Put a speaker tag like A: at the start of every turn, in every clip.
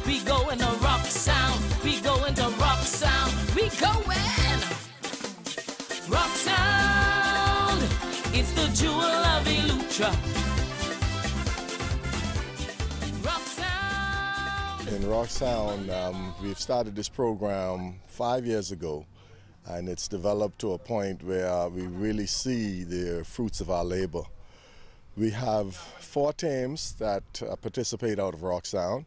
A: We going to rock sound. We going to rock sound. We going rock sound. It's the jewel of Eleuthera. Rock sound.
B: In Rock Sound, we've started this program 5 years ago, and it's developed to a point where we really see the fruits of our labor. We have 4 teams that participate out of Rock Sound: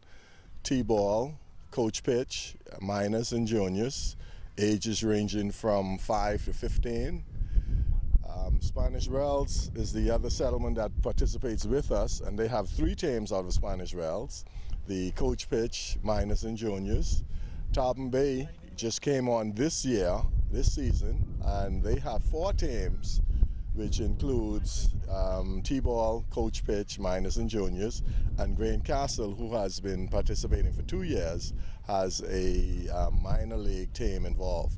B: T-ball, coach pitch, minors and juniors, ages ranging from 5 to 15. Spanish Wells is the other settlement that participates with us, and they have 3 teams out of Spanish Wells: the coach pitch, minors and juniors. Tarpon Bay just came on this season, and they have 4 teams, which includes T-ball, coach pitch, minors and juniors. And Grain Castle, who has been participating for 2 years, has a minor league team involved.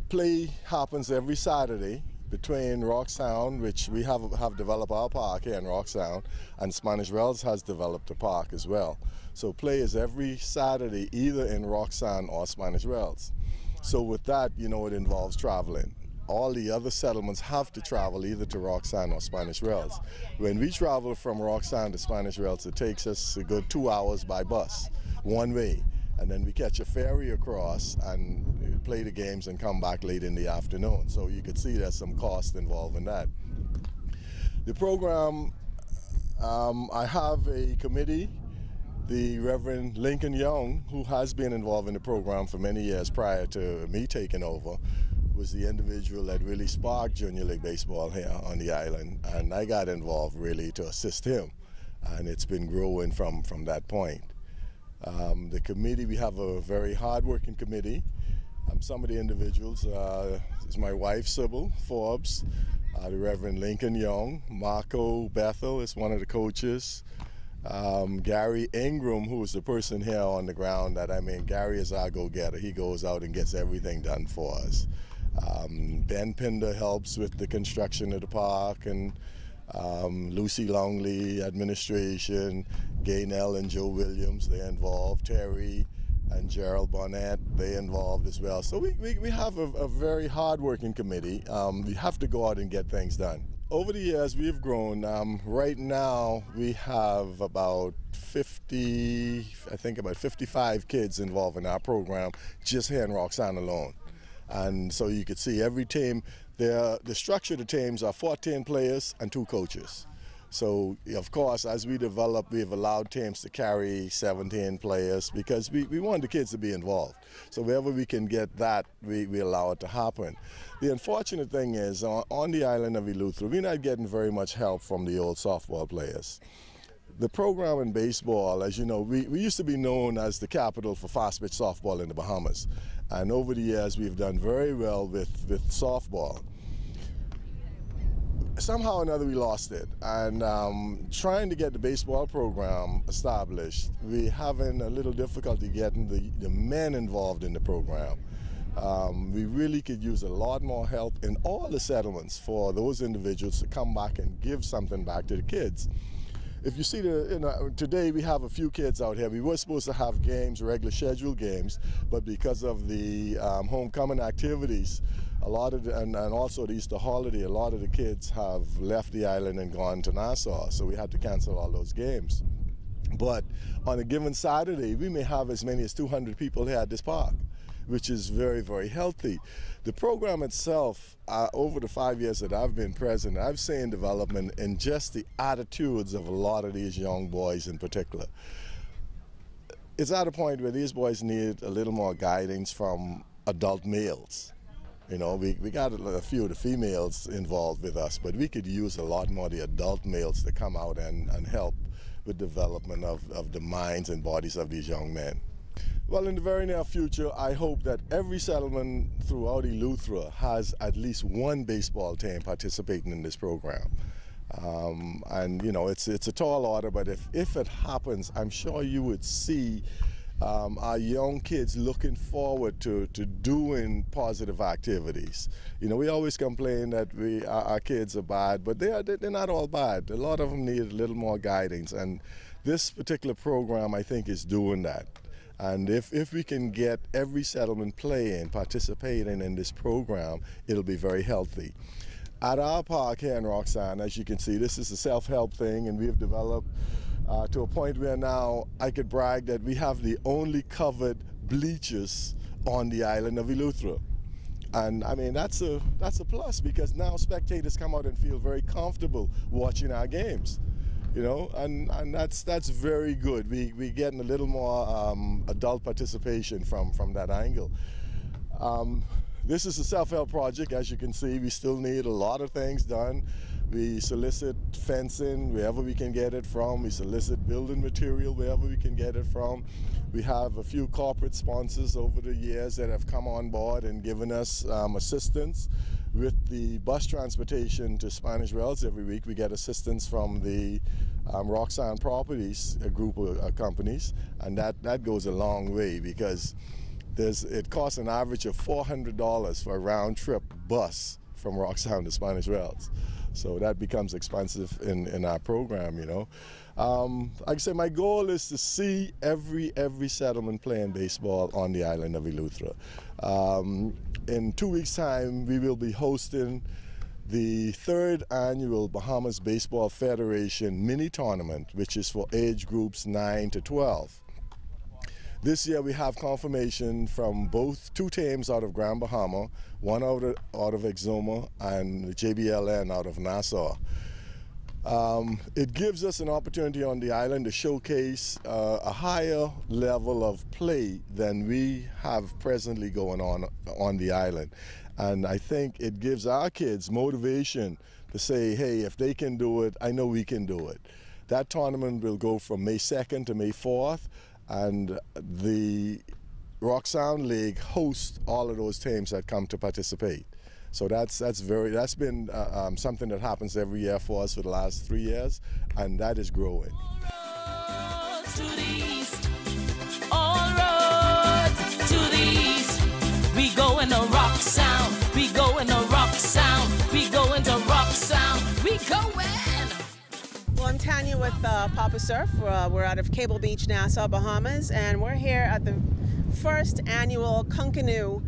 B: Play happens every Saturday between Rock Sound, which we have developed our park here in Rock Sound, and Spanish Wells has developed a park as well. So play is every Saturday either in Rock Sound or Spanish Wells. So with that, you know, it involves traveling. All the other settlements have to travel either to Rock Sound or Spanish Wells. When we travel from Rock Sound to Spanish Wells, it takes us a good 2 hours by bus, one way. And then we catch a ferry across and play the games and come back late in the afternoon. So you could see there's some cost involved in that. The program, I have a committee. The Reverend Lincoln Young, who has been involved in the program for many years prior to me taking over, was the individual that really sparked Junior League Baseball here on the island, and I got involved really to assist him, and it's been growing from that point. The committee, we have a very hard-working committee. Some of the individuals is my wife, Sybil Forbes, the Reverend Lincoln Young, Marco Bethel is one of the coaches, Gary Ingram, who is the person here on the ground Gary is our go-getter. He goes out and gets everything done for us. Ben Pinder helps with the construction of the park, and Lucy Longley, administration, Gaynell and Joe Williams, they're involved. Terry and Gerald Bonnet, they're involved as well. So we have a very hard-working committee. We have to go out and get things done. Over the years, we've grown. Right now, we have about 55 kids involved in our program just here in Rock Sound alone. And so you could see every team, the structure of the teams are 14 players and 2 coaches. So, of course, as we develop, we've allowed teams to carry 17 players because we want the kids to be involved. So wherever we can get that, we allow it to happen. The unfortunate thing is, on the island of Eleuthera, we're not getting very much help from the old softball players. The program in baseball, as you know, we used to be known as the capital for fast-pitch softball in the Bahamas. And over the years, we've done very well with softball. Somehow or another, we lost it. And trying to get the baseball program established, we're having a little difficulty getting the men involved in the program. We really could use a lot more help in all the settlements for those individuals to come back and give something back to the kids. If you see today we have a few kids out here. We were supposed to have games, regular scheduled games, but because of the homecoming activities, and also the Easter holiday, a lot of the kids have left the island and gone to Nassau, so we had to cancel all those games. But on a given Saturday, we may have as many as 200 people here at this park, which is very, very healthy. The program itself, over the 5 years that I've been president, I've seen development in just the attitudes of a lot of these young boys in particular. It's at a point where these boys need a little more guidance from adult males. You know, we got a few of the females involved with us, but we could use a lot more of the adult males to come out and help with development of the minds and bodies of these young men. Well, in the very near future, I hope that every settlement throughout Eleuthera has at least one baseball team participating in this program. And you know, it's a tall order, but if it happens, I'm sure you would see our young kids looking forward to doing positive activities. You know, we always complain that our kids are bad, but they're not all bad. A lot of them need a little more guidance, and this particular program, I think, is doing that. And if we can get every settlement playing, participating in this program, it'll be very healthy. At our park here in Roxanne, as you can see, this is a self-help thing, and we've developed to a point where now I could brag that we have the only covered bleachers on the island of Eleuthera. And I mean, that's a plus, because now spectators come out and feel very comfortable watching our games. You know, and that's very good. We're getting a little more adult participation from that angle. This is a self-help project, as you can see. We still need a lot of things done. We solicit fencing wherever we can get it from. We solicit building material wherever we can get it from. We have a few corporate sponsors over the years that have come on board and given us assistance with the bus transportation to Spanish Wells every week. We get assistance from the Roxanne Properties, a group of companies, and that goes a long way, because it costs an average of $400 for a round-trip bus from Roxanne to Spanish Wells. So that becomes expensive in our program, you know. Like I said, my goal is to see every settlement playing baseball on the island of Eleuthera. In 2 weeks' time, we will be hosting the 3rd annual Bahamas Baseball Federation mini tournament, which is for age groups 9 to 12. This year we have confirmation from two teams out of Grand Bahama, one out of Exuma, and the JBLN out of Nassau. It gives us an opportunity on the island to showcase a higher level of play than we have presently going on the island. And I think it gives our kids motivation to say, hey, if they can do it, I know we can do it. That tournament will go from May 2nd to May 4th. And the Roxanne League hosts all of those teams that come to participate. So that's been something that happens every year for us for the last 3 years, and that is growing.
A: All roads to the east. All roads to the east. We go in a rock sound. We go in a rock sound. We go into rock sound. We go in.
C: Well, I'm Tanya with PappaSurf. We're out of Cable Beach, Nassau, Bahamas, and we're here at the first annual Kunkanu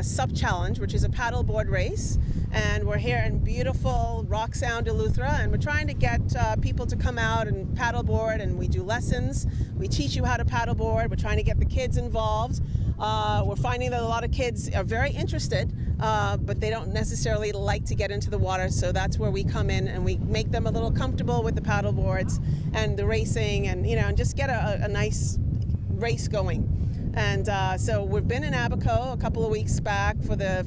C: Sup Challenge, which is a paddleboard race. And we're here in beautiful Rock Sound, Eleuthera, and we're trying to get people to come out and paddleboard, and we do lessons. We teach you how to paddleboard. We're trying to get the kids involved. We're finding that a lot of kids are very interested, but they don't necessarily like to get into the water, so that's where we come in and we make them a little comfortable with the paddleboards and the racing, and and just get a nice race going. And so we've been in Abaco a couple of weeks back for the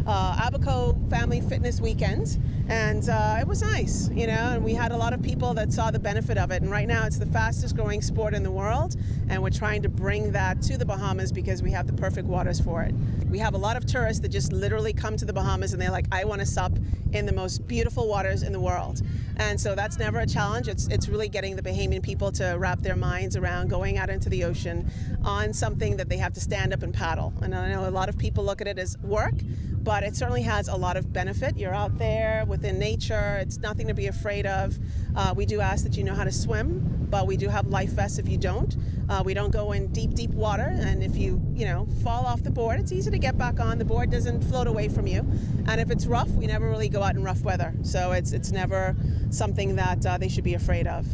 C: Abaco Family Fitness Weekend, and it was nice, and we had a lot of people that saw the benefit of it. And right now it's the fastest growing sport in the world, and we're trying to bring that to the Bahamas because we have the perfect waters for it. We have a lot of tourists that just literally come to the Bahamas and they're like, I want to sup in the most beautiful waters in the world. And so that's never a challenge. It's really getting the Bahamian people to wrap their minds around going out into the ocean on something that they have to stand up and paddle. And I know a lot of people look at it as work, but it certainly has a lot of benefit. You're out there within nature. It's nothing to be afraid of. We do ask that you know how to swim, but we do have life vests if you don't. We don't go in deep water, and if you fall off the board, it's easy to get back on. The board doesn't float away from you. And if it's rough, we never really go out in rough weather. So it's never something that they should be afraid of.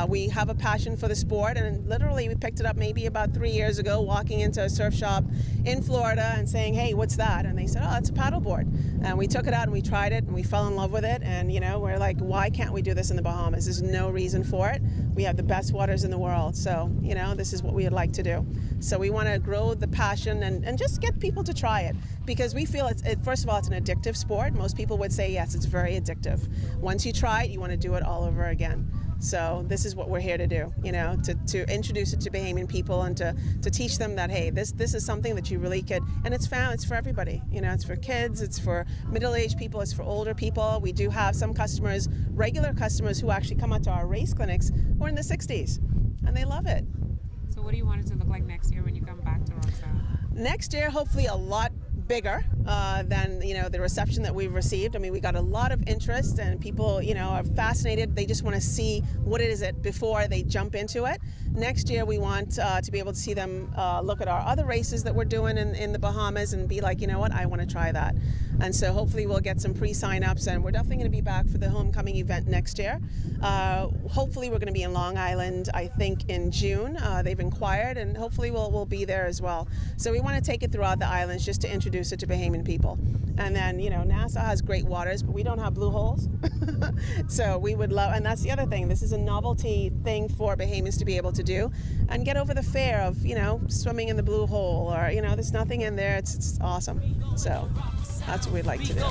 C: We have a passion for the sport, and literally we picked it up maybe about 3 years ago, walking into a surf shop in Florida and saying, hey, what's that? And they said, oh, it's a paddleboard. And we took it out and we tried it and we fell in love with it. And, we're like, why can't we do this in the Bahamas? There's no reason for it. We have the best waters in the world. So, this is what we would like to do. So we want to grow the passion and just get people to try it, because we feel first of all, it's an addictive sport. Most people would say, yes, it's very addictive. Once you try it, you want to do it all over again. So this is what we're here to do, to introduce it to Bahamian people and to teach them that, hey, this is something that you really could, and it's for everybody. It's for kids, it's for middle-aged people, it's for older people. We do have some customers, regular customers, who actually come out to our race clinics who are in the 60s, and they love it.
D: So what do you want it to look like next year when you come back to Roxanne?
C: Next year, hopefully a lot bigger than the reception that we've received. I mean, we got a lot of interest, and people are fascinated. They just want to see what it is before they jump into it. Next year we want to be able to see them look at our other races that we're doing in the Bahamas and be like, you know what, I want to try that. And so hopefully we'll get some pre-sign-ups, and we're definitely going to be back for the homecoming event next year. Hopefully we're going to be in Long Island, I think, in June. They've inquired, and hopefully we'll be there as well. So we want to take it throughout the islands just to introduce it to Bahamian people. And then, Nassau has great waters, but we don't have blue holes. So we would love, and that's the other thing. This is a novelty thing for Bahamians to be able to do and get over the fear of, swimming in the blue hole, or, there's nothing in there. It's awesome. So that's what we'd like to do.